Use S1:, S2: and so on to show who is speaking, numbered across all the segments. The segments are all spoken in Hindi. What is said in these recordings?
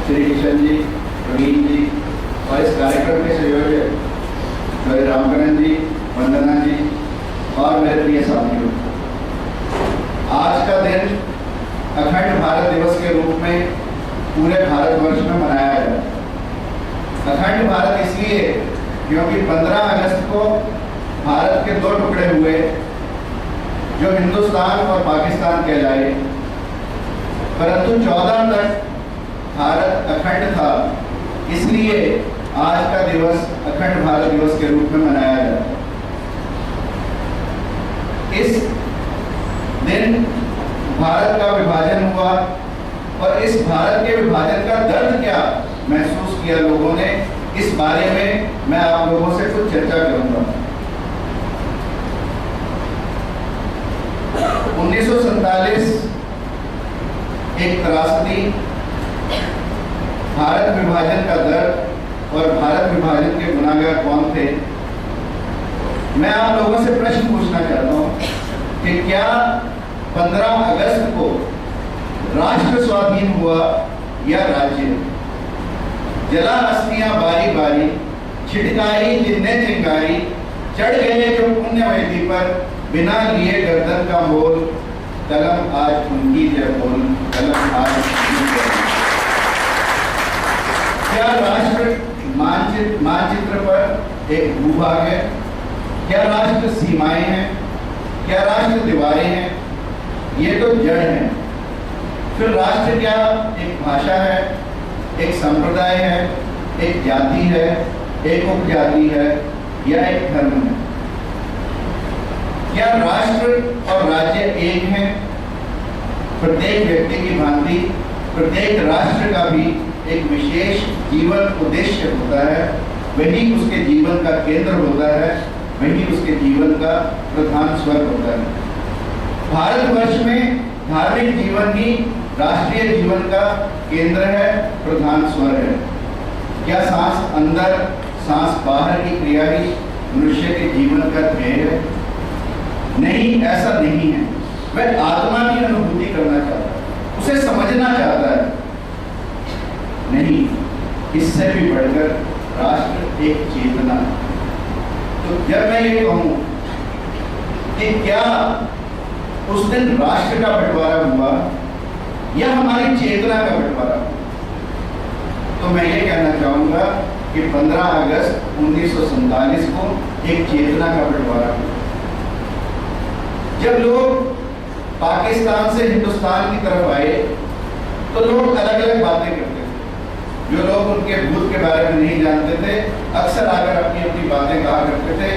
S1: श्री किशन जी, प्रवीण जी और इस कार्यक्रम के संयोजक श्री रामकरण जी, वंदना जी और मेरे प्रिय साथियों, आज का दिन अखंड भारत दिवस के रूप में पूरे भारतवर्ष में मनाया जाता है। अखंड भारत इसलिए क्योंकि 15 अगस्त को भारत के दो टुकड़े हुए जो हिंदुस्तान और पाकिस्तान कहलाए, परंतु 14 तक भारत अखंड था, इसलिए आज का दिवस अखंड भारत दिवस के रूप में मनाया जाता है। इस दिन भारत का विभाजन हुआ और इस भारत के विभाजन का दर्द क्या महसूस किया लोगों ने, इस बारे में मैं आप लोगों से कुछ चर्चा करूंगा। 1947 एक त्रासदी, भारत विभाजन का दर्द और भारत विभाजन के गुनाहगार कौन थे। मैं आप लोगों से प्रश्न पूछना चाहता हूं कि क्या 15 अगस्त को राष्ट्र स्वाधीन हुआ या राज्य? जला अस्थियां बारी बारी, छिटकाई जिनने चिंगारी, चढ़ गए जो पुण्य वेदी पर, बिना लिए गर्दन का मोल, कलम आज उनकी जय बोल, कलम आज उनकी जय बोल। क्या राष्ट्र मानचित्र पर एक भूभाग है? क्या राष्ट्र सीमाएं हैं? क्या राष्ट्र दीवारें हैं? ये तो जड़ है। फिर राष्ट्र क्या एक भाषा है, एक संप्रदाय है, एक जाति है, एक उपजाति है या एक धर्म है? क्या राष्ट्र और राज्य एक हैं? प्रत्येक व्यक्ति की भांति प्रत्येक राष्ट्र का भी एक विशेष जीवन उद्देश्य होता है, वही उसके जीवन का केंद्र होता है, वही उसके जीवन का प्रधान स्वर होता है। भारतवर्ष में धार्मिक जीवन ही राष्ट्रीय जीवन का केंद्र है, प्रधान स्वर है। क्या सांस अंदर सांस बाहर की क्रिया ही मनुष्य के जीवन का ध्येय है? नहीं, ऐसा नहीं है। वह आत्मा की अनुभूति करना चाहता है, उसे समझना चाहता है। नहीं, इससे भी बढ़कर राष्ट्र एक चेतना है। तो जब मैं ये कहूं कि क्या उस दिन राष्ट्र का बंटवारा हुआ या हमारी चेतना का बंटवारा हुआ, तो मैं ये कहना चाहूंगा कि 15 अगस्त 1947 को एक चेतना का बंटवारा हुआ। जब लोग पाकिस्तान से हिंदुस्तान की तरफ आए तो लोग अलग अलग बातें करते थे। जो लोग उनके भूत के बारे में नहीं जानते थे अक्सर आकर अपनी अपनी बातें कहा करते थे।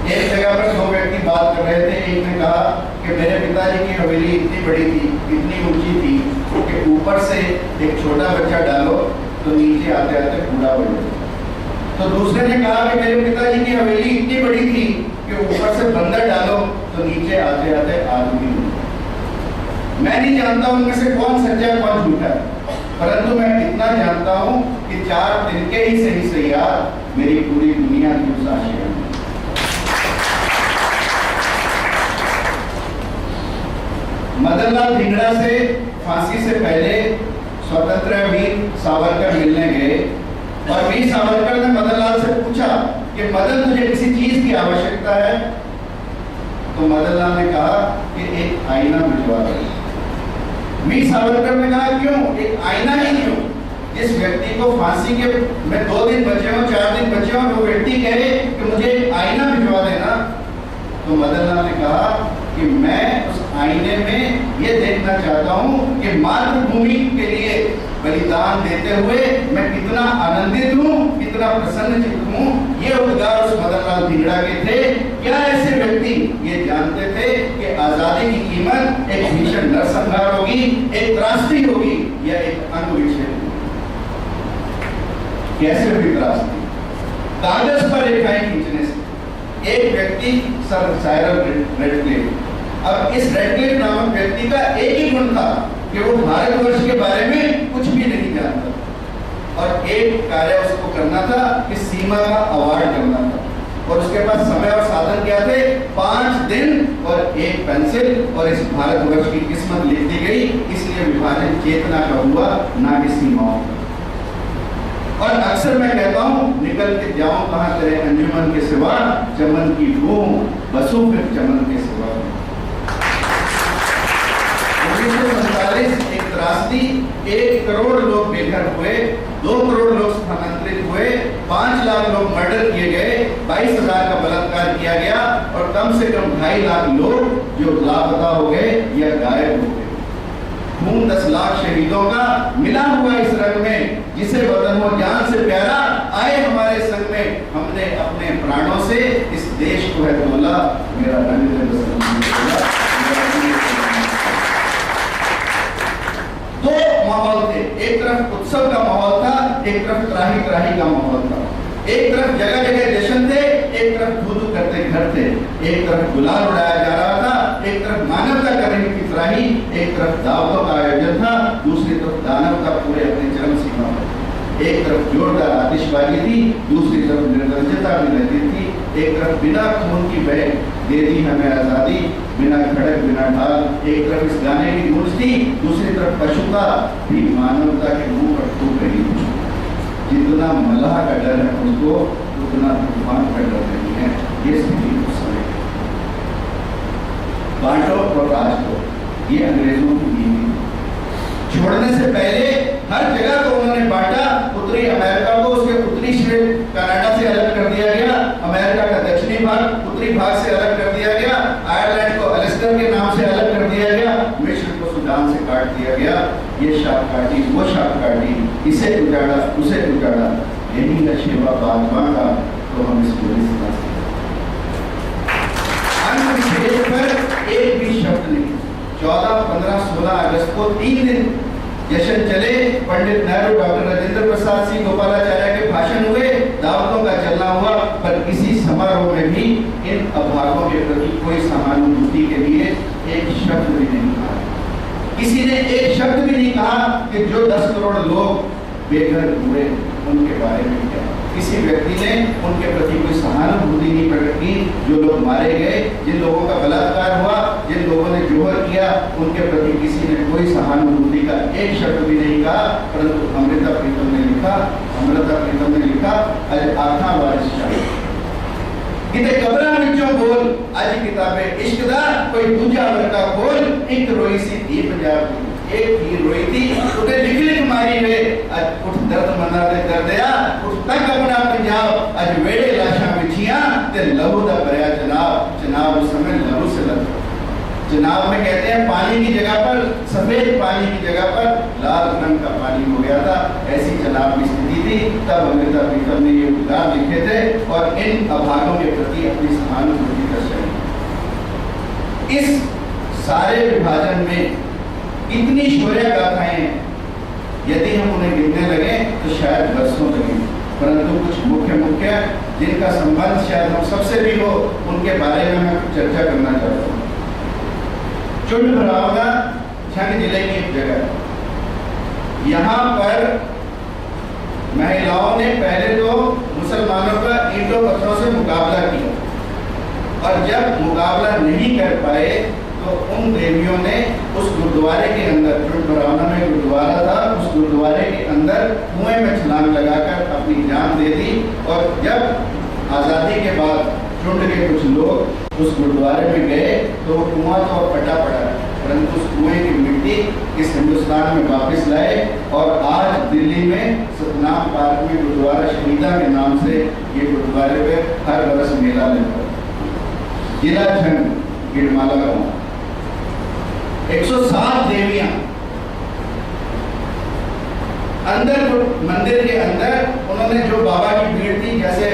S1: एक जगह पर दो व्यक्ति बात कर रहे थे, एक ने कहा कि मेरे पिताजी की हवेली इतनी बड़ी थी, इतनी ऊंची थी कि ऊपर से एक छोटा बच्चा डालो तो नीचे आते आते बूढ़ा बन जाता। तो दूसरे ने कहा कि मेरे पिताजी की हवेली इतनी बड़ी थी कि ऊपर से बंदर डालो तो नीचे आते आते आदमी। मैं नहीं जानता उनमें से कौन सच्चा कौन झूठा है, परंतु मैं इतना जानता हूं कि 4 दिन के ही सही से याद मेरी पूरी दुनिया की उस आशय में। मदनलाल धिंगड़ा से फांसी से पहले स्वतंत्र वीर सावरकर मिलने गए और वीर सावरकर ने मदनलाल से पूछा कि मदन, तुझे किसी चीज की आवश्यकता है? तो मदनलाल ने कहा कि एक आईना भिजवा दो। वीर सावरकर ने कहा क्यों? एक आईना ही क्यों? जिस व्यक्ति को फांसी के में 2 दिन बचे हो, 4 दिन बचे हो, वो व्यक्ति कहे कि मुझे आईना भिजवा देना, तो मदनलाल ने कहा कि मैं उस आईने में ये देखना चाहता हूँ कि मातृभूमि के लिए बलिदान देते हुए मैं कितना आनंदित हूँ, कितना प्रसन्न चित्त हूँ। ये उद्गार उस मदनलाल धिंगड़ा के थे। क्या ऐसे व्यक्ति ये जानते थे कि आजादी की कीमत एक भीषण नरसंहार होगी, एक त्रासदी होगी या एक अंग विषय? कैसे हुई त्रासदी? कागज पर रेखाएं खींचने से। एक व्यक्ति सर साइरल रेडक्लिफ, अब इस रेडक्लिफ नामक व्यक्ति का एक ही गुण था कि वो भारतवर्ष के बारे में कुछ भी नहीं जानता और एक कार्य उसको करना था कि सीमा का अवार्ड करना था और उसके पास समय और साधन क्या थे? 5 दिन और एक पेंसिल और इस भारतवर्ष की किस्मत लिखी गई। इसलिए विभाजन चेतना का हुआ, ना कि सीमाओं का। और अक्सर मैं कहता हूँ, निकल के जाऊं कहाँ तेरे अंजुमन के सिवा, चमन की बूम बसों फिर चमन के सिवा। 1947 एक त्रासदी, 1 करोड़ लोग बेघर हुए, 2 करोड़ लोग स्थानांतरित हुए, 5 लाख लोग मर्डर किए गए, 22,000 का बलात्कार किया गया और कम से कम 2.5 लाख लोग जो लापता हो गए या गायब हो गए। खून 10 लाख शहीदों का मिला हुआ इस रंग में, जिसे वतन हो जान से प्यारा, आए हमारे संग में, हमने अपने प्राणों से इस देश को है तोला, मेरा रंग दे दो माहौल थे, एक तरफ उत्सव का माहौल था, एक तरफ त्राही त्राही का माहौल था। एक तरफ जगह जगह जश्न थे, एक तरफ धू करते घर थे, एक तरफ गुलाल उड़ाया जा रहा था, एक तरफ मानवता कर रही थी त्राही, एक तरफ दावतों का आयोजन था, दूसरी तरफ दानवता पूरे अपने चरम सीमा पर। एक तरफ जोरदार आतिशबाजी थी, दूसरी तरफ निर्लज्जता भी रहती थी। एक तरफ बिना खून की बह दे दी हमें आजादी, बिना खड़क बिना ढाल। एक तरफ इस गाने की गूंज थी, दूसरी तरफ पशुता भी मानवता के मुंह पर थूक रही थी। जितना मलाह का डर है उसको, उतना तूफान का डर नहीं है। ये स्थिति उस समय बांटो और राज को, ये अंग्रेजों की नीति। छोड़ने से पहले हर जगह को उन्होंने बांटा। उत्तरी अमेरिका को उसके उत्तरी स्टेट कनाडा से अलग कर दिया गया, अमेरिका का दक्षिणी भाग उत्तरी भाग से अलग कर दिया गया, आयरलैंड को अलिस्टर के नाम से अलग कर दिया गया, मिस्र को सुडान से काट दिया गया। ये शाख काटी, वो शाख काटी, इसे उजाड़ा, उसे उजाड़ा, यही है शिवा बादमा का, तो हम इसको पर एक भी शब्द नहीं। 14, 15, 16 अगस्त को 3 दिन जश्न चले। पंडित नेहरू, डॉक्टर राजेंद्र प्रसाद सिंह, गोपालाचार्य के भाषण हुए, दावतों का चलना हुआ, पर किसी समारोह में भी इन अभागों के प्रति कोई सहानुभूति के लिए एक शब्द भी नहीं कहा। किसी ने एक शब्द भी नहीं कहा कि जो 10 करोड़ लोग बेघर हुए उनके बारे में क्या। किसी व्यक्ति ने उनके प्रति कोई सहानुभूति नहीं प्रकट की। जो लोग मारे गए, जिन लोगों का बलात्कार हुआ, जिन लोगों ने जोहर किया, उनके प्रति किसी ने कोई सहानुभूति का एक शब्द भी नहीं कहा। परंतु अमृता प्रीतम ने लिखा, अमृता प्रीतम ने लिखा, अज आखा वारिस शाह किते कबरा विचों बोल, अज किताबे इश्क दा कोई दूजा वर्गा खोल। एक रोई सी थी पंजाब दी, एक ही रोई थी, उन्हें लिख लिख मारी वे, अज उठ दर्द मना दे दर्दया, उठ तक अपना पंजाब, अज वेड़े लाशां बिछियां ते लहू दा भरिया जनाब। जनाब उस समय लहू से लग, जनाब में कहते हैं पानी की जगह पर, सफेद पानी की जगह पर लाल रंग का पानी हो गया था। ऐसी जनाब की स्थिति थी। तब अमृता प्रीतम ने ये उद्गार लिखे थे और इन अभागों के प्रति अपनी सहानुभूति दर्शाई। इस सारे विभाजन में इतनी शौर्य गाथाएं हैं, यदि हम उन्हें गिनने लगे तो शायद बरसों लगे, परंतु कुछ मुख्य जिनका संबंध शायद हम सबसे भी हो, उनके बारे में मैं चर्चा करना चाहता हूँ। चुंड भरावना छंग जिले की एक जगह, यहाँ पर महिलाओं ने पहले तो मुसलमानों का ईंटों पत्थरों से मुकाबला किया, और जब मुकाबला नहीं कर पाए तो उन देवियों ने उस गुरुद्वारे के अंदर, चुंड भरावना में गुरुद्वारा था, उस गुरुद्वारे के अंदर कुएं में छलांग लगाकर अपनी जान दे दी। और जब आज़ादी के बाद चुंड के कुछ लोग उस गुरुद्वारे में गए तो वो कुआं तो फटा पड़ा, परंतु उस कुएं की मिट्टी इस हिंदुस्तान में वापस लाए और आज दिल्ली में सतनाम पार्क में गुरुद्वारा शहीदा के नाम से ये गुरुद्वारे पे हर बरस मेला लगता है। जिला झंग गिरमाला गाँव, 107 देवियां अंदर मंदिर के अंदर, उन्होंने जो बाबा की भीड़ थी, जैसे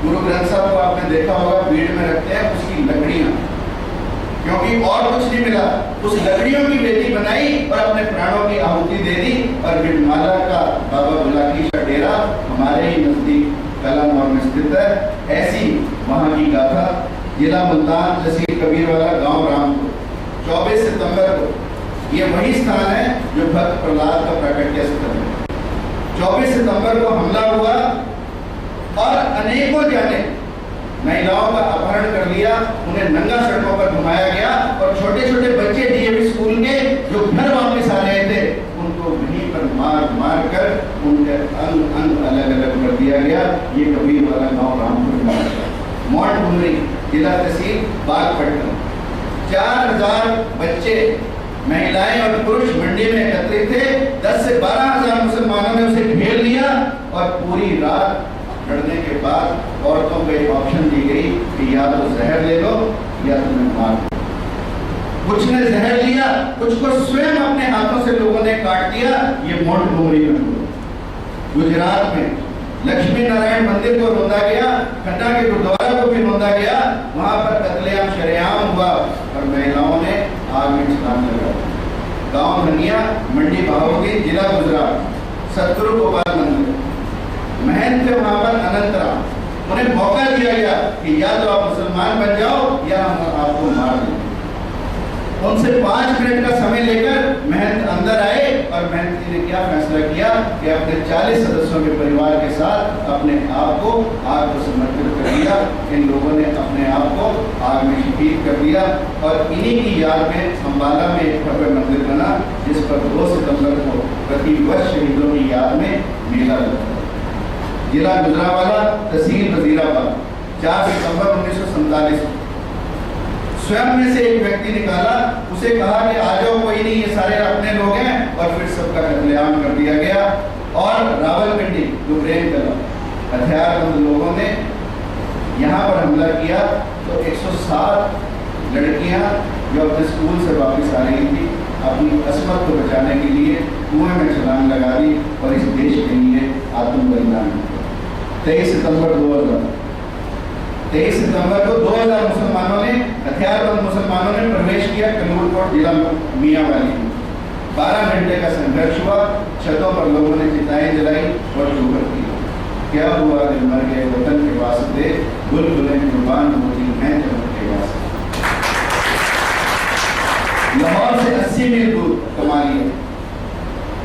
S1: गुरु ग्रंथ साहब को आपने देखा होगा भीड़ में रखते हैं उसकी लकड़ियां, क्योंकि और कुछ नहीं मिला, उस लकड़ियों की वेदी बनाई और अपने प्राणों की आहुति दे दी। और गिरमाला का बाबा बुलाकी का डेरा हमारे ही नजदीक कलानौर में स्थित है। ऐसी वहां की गाथा। जिला मुल्तान, तहसील कबीरवाला, गांव रामपुर, 24 सितंबर को ये वही स्थान है जो भक्त प्रहलाद का प्राकट्य स्थल है। 24 सितंबर को हमला हुआ और अनेकों जाने महिलाओं का अपहरण कर लिया, उन्हें नंगा सड़कों पर घुमाया गया और छोटे छोटे बच्चे डीएवी स्कूल के जो घर वापस आ रहे थे उनको वहीं पर मार मार कर उनके अंग अंग अलग अलग कर दिया गया। ये कबीर वाला गांव रामपुर में था। मोंटगोमरी जिला तहसील बागपट्टनम। 4000 बच्चे, महिलाएं और पुरुष मंडी में एकत्रित थे। 10 से 12,000 मुसलमानों ने उसे घेर लिया और पूरी रात लड़ने के बाद औरतों को एक ऑप्शन दी गई कि या तो जहर ले लो या तुम्हें मार दो। कुछ ने जहर लिया, कुछ को स्वयं अपने हाथों से लोगों ने काट दिया। ये मोंटगोमरी में हुआ। गुजरात में लक्ष्मी नारायण मंदिर को रोंदा गया, खन्ना के गुरुद्वारा को भी रोंदा गया। वहां पर कत्लेआम शरेआम हुआ और महिलाओं ने आग में छलांग लगा। गांव धनिया, मंडी बहाउद्दीन, जिला गुजरात, सतगुरु गोपाल मंदिर, महंत थे वहां पर अनंतराम। उन्हें मौका दिया गया कि या तो आप मुसलमान बन जाओ या हम आपको मार देंगे। उनसे 5 मिनट का समय लेकर महंत अंदर आए और महंत जी ने क्या फैसला किया कि अपने 40 सदस्यों के परिवार के साथ अपने आप को आग को समर्पित कर दिया। इन लोगों ने अपने आप को आग में शहीद कर दिया और इन्हीं की याद में अंबाला में एक भव्य मंदिर बना, जिस पर 2 सितंबर को प्रतिवर्ष शहीदों की याद में मेला लगता है। जिला गुजरांवाला, तहसील वजीराबाद, 4 सितंबर 1947। स्वयं में से एक व्यक्ति निकाला, उसे कहा कि आ जाओ, कोई नहीं, ये सारे अपने लोग हैं, और फिर सबका कत्लेआम कर दिया गया। और रावलपिंडी, गुबरेन कला, हथियारबंद लोगों ने यहाँ पर हमला किया तो 107 लड़कियाँ जो अपने स्कूल से वापस आ रही थी, अपनी अस्मत को बचाने के लिए कुएं में छलांग लगा दी और इस देश के लिए आत्म बलिदान किया। 23 सितंबर 2000 मुसलमानों ने, हथियारबंद मुसलमानों ने प्रवेश किया कलूरकोट जिला मियांवाली में। 12 घंटे का संघर्ष हुआ। छतों पर लोगों ने चिताएं जलाई और जोहर किया। क्या हुआ दिल मर गए वतन के वास्ते, बुलबुलें कुर्बान होती हैं जन्नत के वास्ते। लाहौर से 80 मील दूर कमालिया,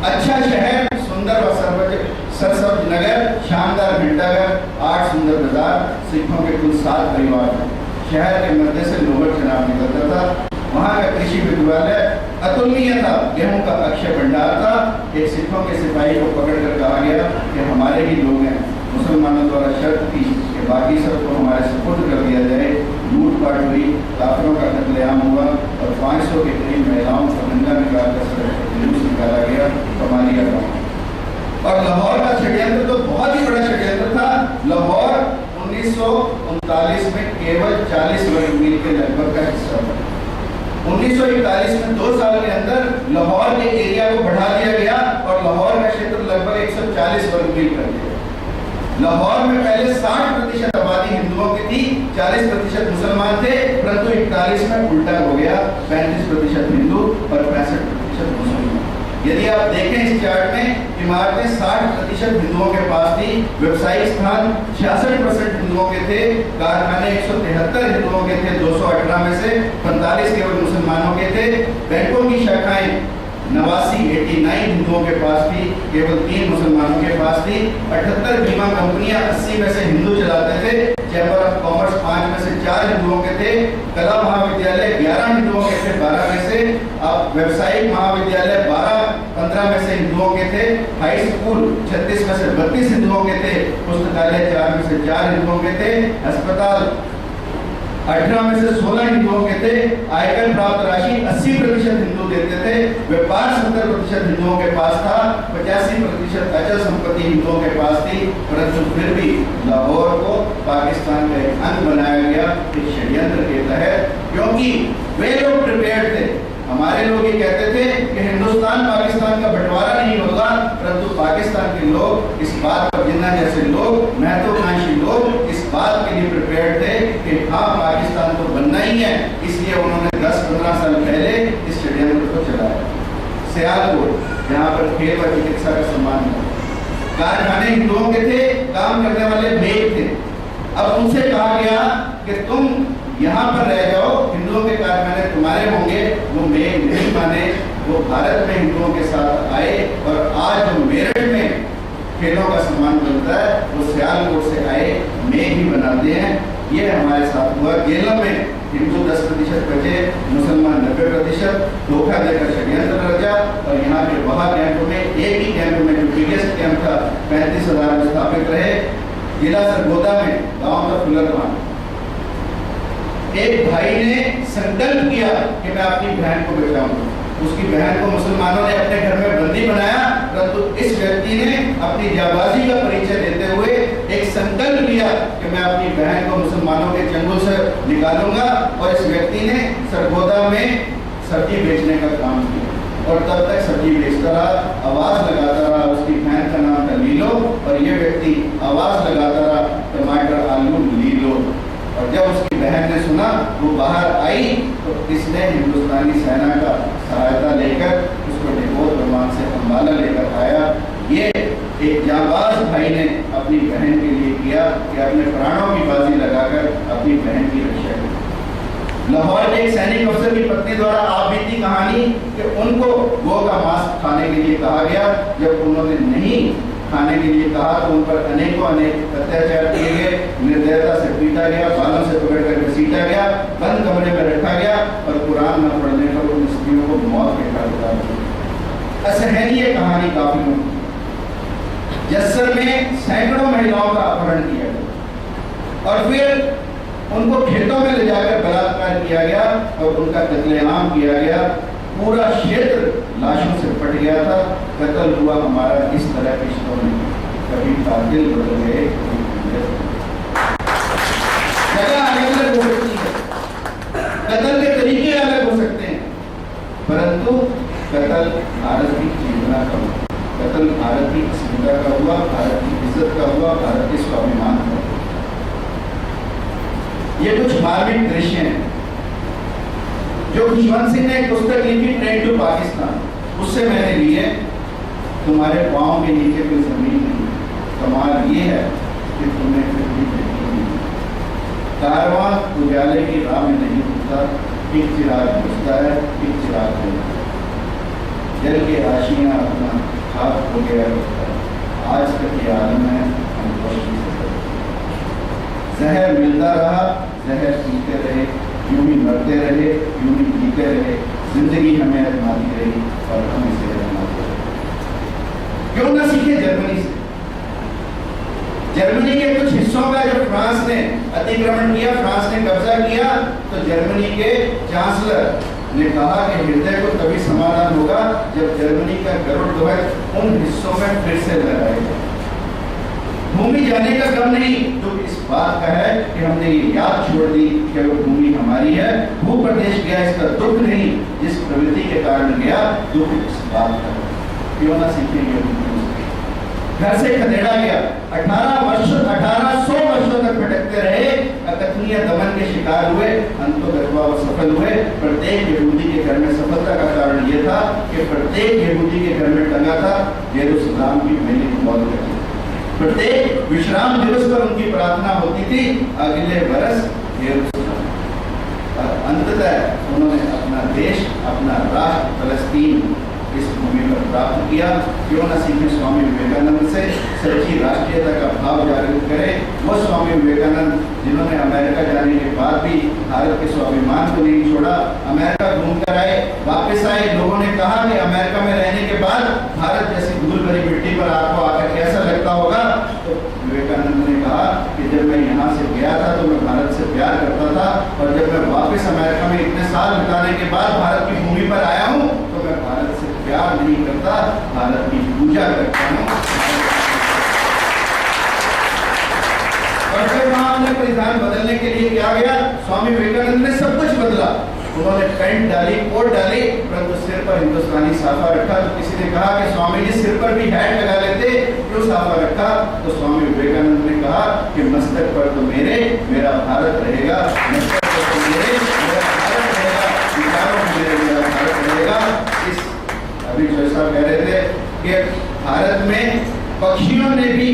S1: अच्छा शहर, सुंदर व सरसब्ज नगर, शानदार घंटाघर, 8 सुंदर बाजार, सिखों के कुल 7 परिवार हैं। शहर के मध्य से लोहर चनाव निकलता था। वहाँ का कृषि विद्यालय अतुलनीय था, गेहूं का अक्षय भंडार था। एक सिखों के सिपाही को पकड़कर कहा गया कि हमारे ही लोग हैं। मुसलमानों द्वारा शर्त थी कि बाकी सबको हमारे सुपुर्द कर दिया जाए। लूटपाट हुई, काफिरों का कत्लेआम हुआ और 500 के करीब महिलाओं को नंगा निकालकर सड़क पर जुलूस निकाला गया कमालिया गाँव। और लाहौर का षड्यंत्र तो बहुत ही बड़ा षड्यंत्र था। लाहौर 1939 में केवल 40 वर्ग मील के लगभग का हिस्सा था। 1941 में 2 साल के अंदर लाहौर के एरिया को बढ़ा दिया गया और लाहौर का क्षेत्र लगभग 140 वर्ग मील कर दिया। लाहौर में पहले 60% आबादी हिंदुओं की थी, 40% मुसलमान थे, परंतु 41 में उल्टा हो गया, 35% हिंदू और 65% मुसलमान। यदि आप देखें इस चार्ट में, इमारतें 60% हिंदुओं के पास थी, व्यवसायिक स्थान 66% हिंदुओं के थे, कारखाने 173 हिंदुओं के थे, 218 में से 45 केवल मुसलमानों के थे। बैंकों की शाखाएं 89 हिंदुओं के पास थी, केवल 3 मुसलमानों के पास थी। 78 बीमा कंपनियां 80 में से हिंदू चलाते थे। चैम्बर ऑफ कॉमर्स 5 में से 4 हिंदुओं के थे। कला महाविद्यालय 11 हिंदुओं के थे, 12 में से। अब व्यावसायिक महाविद्यालय 15 में से हिंदुओं के थे। हाई स्कूल 36 में से 32 हिंदुओं के थे। पुस्तकालय 4 में से 4 हिंदुओं के थे। अस्पताल 18 में से 16 हिंदुओं के थे। आयकर प्राप्त राशि 80% हिंदू देते थे। व्यापार 70% हिंदुओं के पास था। 85% अचल संपत्ति हिंदुओं के पास थी। परंतु फिर भी लाहौर को पाकिस्तान का एक अंग बनाया गया इस षड्यंत्र के तहत, क्योंकि वे लोग प्रिपेयर्ड थे। हमारे लोग ये कहते थे कि हिंदुस्तान पाकिस्तान का बंटवारा नहीं होगा, परंतु पाकिस्तान के लोग इस बात पर, जिन्ना जैसे लोग, महत्वाकांक्षी लोग इस बात के लिए प्रिपेयर्ड थे कि हाँ पाकिस्तान तो बनना ही है। इसलिए उन्होंने 10-15 साल पहले इस षड्यंत्र को चलाया। सियालकोट, जहाँ पर खेल व चिकित्सा का सम्मान था, कारखाने हिंदुओं के थे, काम करने वाले मेघ थे। अब उनसे कहा गया कि तुम यहाँ पर रह जाओ, हिंदुओं के कारखाने तुम्हारे होंगे। वो मेघ नहीं माने, वो भारत में हिंदुओं के साथ आए और आज जो मेरठ में खेलों का सम्मान मिलता है वो सियालकोट से आए मेघ ही बनाते हैं। ये हमारे साथ हुआ। केरल में हिंदू 10% बचे, मुसलमान 90%। धोखा देकर षड्यंत्र रचा और यहाँ के वहाँ कैंप में, एक ही कैंप में जो कैंप था, 35,000 विस्थापित रहे। जिला सरगोदा में गांव का फुलरवान, एक भाई ने संकल्प किया कि मैं अपनी बहन को बचाऊंगा। उसकी बहन को मुसलमानों ने अपने घर में बंदी बनाया, परंतु इस व्यक्ति ने अपनी जाबाजी का परिचय देते हुए एक संकल्प लिया कि मैं अपनी बहन को मुसलमानों के चंगुल से निकालूंगा। और इस व्यक्ति ने सरगोदा में सब्जी बेचने का काम किया और तब तक सब्जी बेचता रहा, आवाज लगाता रहा। उसकी बहन का नाम था लीलो और ये व्यक्ति आवाज लगाता रहा, टमाटर आलू लीलो। और जब उसकी बहन ने सुना, वो बाहर आई तो इसने हिंदुस्तानी सेना का सहायता लेकर उसको डेपोत विमान से अंबाला लेकर आया। ये एक जांबाज भाई ने अपनी बहन के लिए किया कि अपने प्राणों की बाजी लगाकर अपनी बहन की रक्षा की। लाहौर के एक सैनिक अफसर की पत्नी द्वारा आप बीती कहानी कि उनको गौ का मांस खाने के लिए कहा गया। जब उन्होंने नहीं खाने के लिए कहा तो उन पर अनेकों अनेक अत्याचार किए गए, निर्दयता से पीटा गया, बालों से पकड़कर घसीटा गया, बंद कमरे में रखा गया और कुरान न पढ़ने पर उन स्त्रियों को मौत के घाट उतार दिया। असहनीय कहानी काफी लंबी। जस्सर में सैकड़ों महिलाओं का अपहरण किया गया और फिर उनको खेतों में ले जाकर बलात्कार किया गया और उनका कत्लेआम किया गया। पूरा क्षेत्र लाशों से फट गया था। कत्ल हुआ हमारा इस तरह रिश्तों में, कभी कातिल बदल गए, जगह अलग अलग हो सकती है, कत्ल के तरीके अलग हो सकते हैं, परंतु कत्ल भारत की चेतना का हुआ, कत्ल भारत की अस्मिता का हुआ, भारत की इज्जत का हुआ, भारत के स्वाभिमान का हुआ। ये कुछ मार्मिक दृश्य हैं जो खुशवंत सिंह ने एक पुस्तक लिखी, ट्रेन टू पाकिस्तान, उससे मैंने लिए। तुम्हारे पाँव के नीचे कोई जमीन नहीं, कमाल ये है कि तुम्हें फिर भी नहीं। कारवां उजाले की राह में नहीं रुकता, एक चिराग बुझता है, एक चिराग जलता है। जल के आशियां अपना खाक हो गया होता है। आज तक ये आलम है, हम कोशिश से जहर मिलता रहा, जहर पीते रहे, यूं ही मरते रहे, यूं ही जीते रहे। जिंदगी हमें आजमाती रही और हम इसे आजमाते रहे। क्यों ना सीखे जर्मनी से? जर्मनी के कुछ हिस्सों का जब फ्रांस ने अतिक्रमण किया, फ्रांस ने कब्जा किया, तो जर्मनी के चांसलर ने कहा कि हृदय को तभी समाधान होगा जब जर्मनी का गरुड़ ध्वज उन हिस्सों में फिर से लहराएगा। भूमि जाने का गम नहीं, तो इस बात का है कि हमने ये याद छोड़ दी कि वो भूमि हमारी है। भू प्रदेश गया इसका दुख नहीं, जिस प्रवृत्ति के कारण गया दुख इस बात का। क्यों ना सीखेंगे? घर से खदेड़ा गया, 1800 वर्षों तक भटकते रहे, अकथनीय दमन के शिकार हुए, अंततः वो सफल हुए। प्रत्येक यहूदी के घर में सफलता का कारण यह था कि प्रत्येक यहूदी के घर में टंगा था यरूशलेम की मैली मौत। प्रत्येक विश्राम दिवस पर उनकी प्रार्थना होती थी, अगले बरस यरूशलेम। और अंततः उन्होंने अपना देश, अपना राष्ट्र फलस्तीन इस भूमि पर प्राप्त किया। क्यों न सीखे स्वामी विवेकानंद से, सच्ची राष्ट्रीयता का भाव जागृत करें। वो स्वामी विवेकानंद जिन्होंने अमेरिका जाने के बाद भी भारत के स्वाभिमान को नहीं छोड़ा, अमेरिका घूमकर आए, वापस आए। लोगों ने कहा कि अमेरिका में रहने के बाद भारत जैसी धूल भरी मिट्टी पर आपको आकर कैसा लगता होगा? तो विवेकानंद ने कहा कि जब मैं यहाँ से गया था तो मैं भारत से प्यार करता था, और जब मैं वापस अमेरिका में इतने साल बिताने के बाद भारत की भूमि पर आया हूँ तो मैं भारत से प्यार नहीं करता, भारत की पूजा करता हूँ। और फिर वहां अपने परिधान बदलने के लिए क्या गया? स्वामी विवेकानंद ने सब कुछ बदला। उन्होंने पैंट डाली, कोट डाली, परंतु सिर पर हिंदुस्तानी साफा रखा। तो किसी ने कहा कि स्वामी जी सिर पर भी हैट लगा लेते, क्यों साफा रखा? तो स्वामी विवेकानंद ने कहा कि मस्तक पर तो मेरा भारत रहेगा, मस्तक पर तो मेरा भारत रहेगा, विचारों में मेरा भारत रहेगा। इस अभी जो साहब कह रहे थे कि भारत में पक्षियों ने भी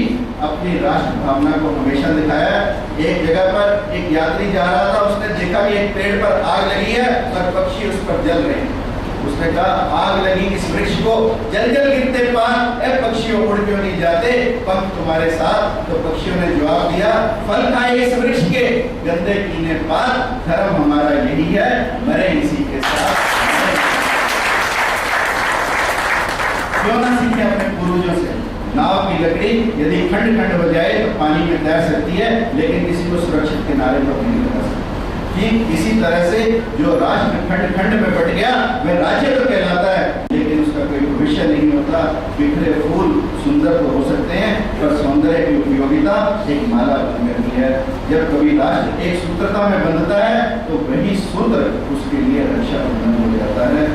S1: अपनी राष्ट्र भावना को हमेशा दिखाया। एक जगह पर एक यात्री जा रहा था, उसने देखा कि एक पेड़ पर आग लगी है और पक्षी उस पर जल रहे हैं। उसने कहा, आग लगी इस वृक्ष को जल जल गिरते पान, ए पक्षियों उड़ क्यों नहीं जाते, पंख तुम्हारे साथ? तो पक्षियों ने जवाब दिया, फल खाए इस वृक्ष के, गंदे पीने पान, धर्म हमारा यही है, मरे इसी के साथ। क्यों ना सीखे अपने पूर्वजों से? नाव की लकड़ी यदि खंड खंड हो जाए तो पानी में तैर सकती है, लेकिन किसी को सुरक्षित किनारे पर नहीं लगा सकती। ठीक इसी तरह से जो राष्ट्र खंड खंड में बट गया वह राज्य तो कहलाता है, लेकिन उसका कोई भविष्य नहीं होता। बिखरे फूल सुंदर तो हो सकते हैं, पर सौंदर्य की उपयोगिता एक माला बन जाती है। जब कभी राष्ट्र एक सूत्रता में बंधता है तो वही सूत्र उसके लिए रक्षा बंधन हो जाता है।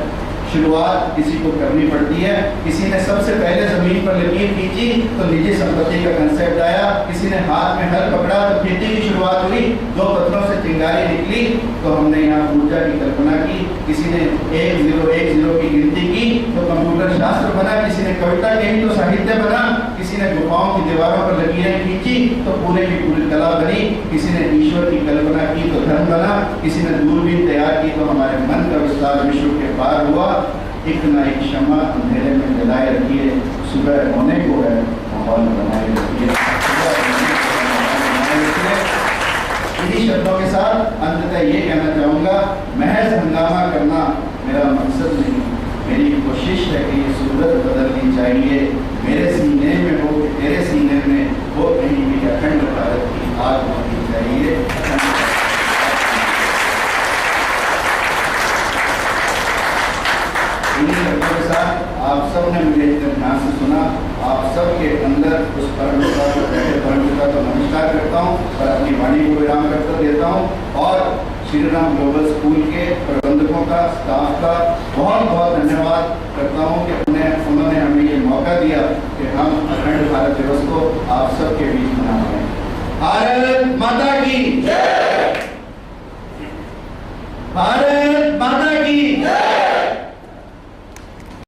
S1: शुरुआत किसी को करनी पड़ती है। किसी ने सबसे पहले जमीन पर लकीर खींची तो निजी संपत्ति का कंसेप्ट आया, किसी ने हाथ में हल पकड़ा तो खेती की शुरुआत हुई, दो पत्थरों से चिंगारी निकली तो हमने यहाँ ऊर्जा की कल्पना की, किसी ने 1010 की गिनती की तो कंप्यूटर शास्त्र बना, किसी ने कविता कही तो साहित्य बना, किसी ने गुफाओं की दीवारों पर लकीरें खींची तो पूरे की पूरी कला बनी, किसी ने ईश्वर की कल्पना की तो धर्म बना, किसी ने दूरबीन तैयार की तो हमारे मन का विस्तार विश्व के पार हुआ। एक ना एक शम्मा अंधेरे में जलाए रखिए, सुबह होने को है माहौल बनाए रखिए। इन्हीं शब्दों के साथ अंततः ये कहना चाहूँगा, महज हंगामा करना मेरा मकसद नहीं, मेरी कोशिश है कि ये सूरत बदलनी चाहिए। मेरे सीने में हो, तेरे सीने में हो, कहीं भी अखंड भारत की आग होनी चाहिए। इन्हीं शब्दों के साथ आप सब ने मुझे इतने ध्यान से सुना, आप सब के अंदर उस परमपिता को बैठे परमपिता को नमस्कार करता हूँ और अपनी वाणी को विराम करते देता हूँ। और श्री राम ग्लोबल स्कूल के प्रबंधकों का, स्टाफ का बहुत बहुत धन्यवाद करता हूँ कि उन्होंने हमें ये मौका दिया कि हम अखंड भारत दिवस को आप सबके बीच मना रहे हैं। भारत माता की जय। भारत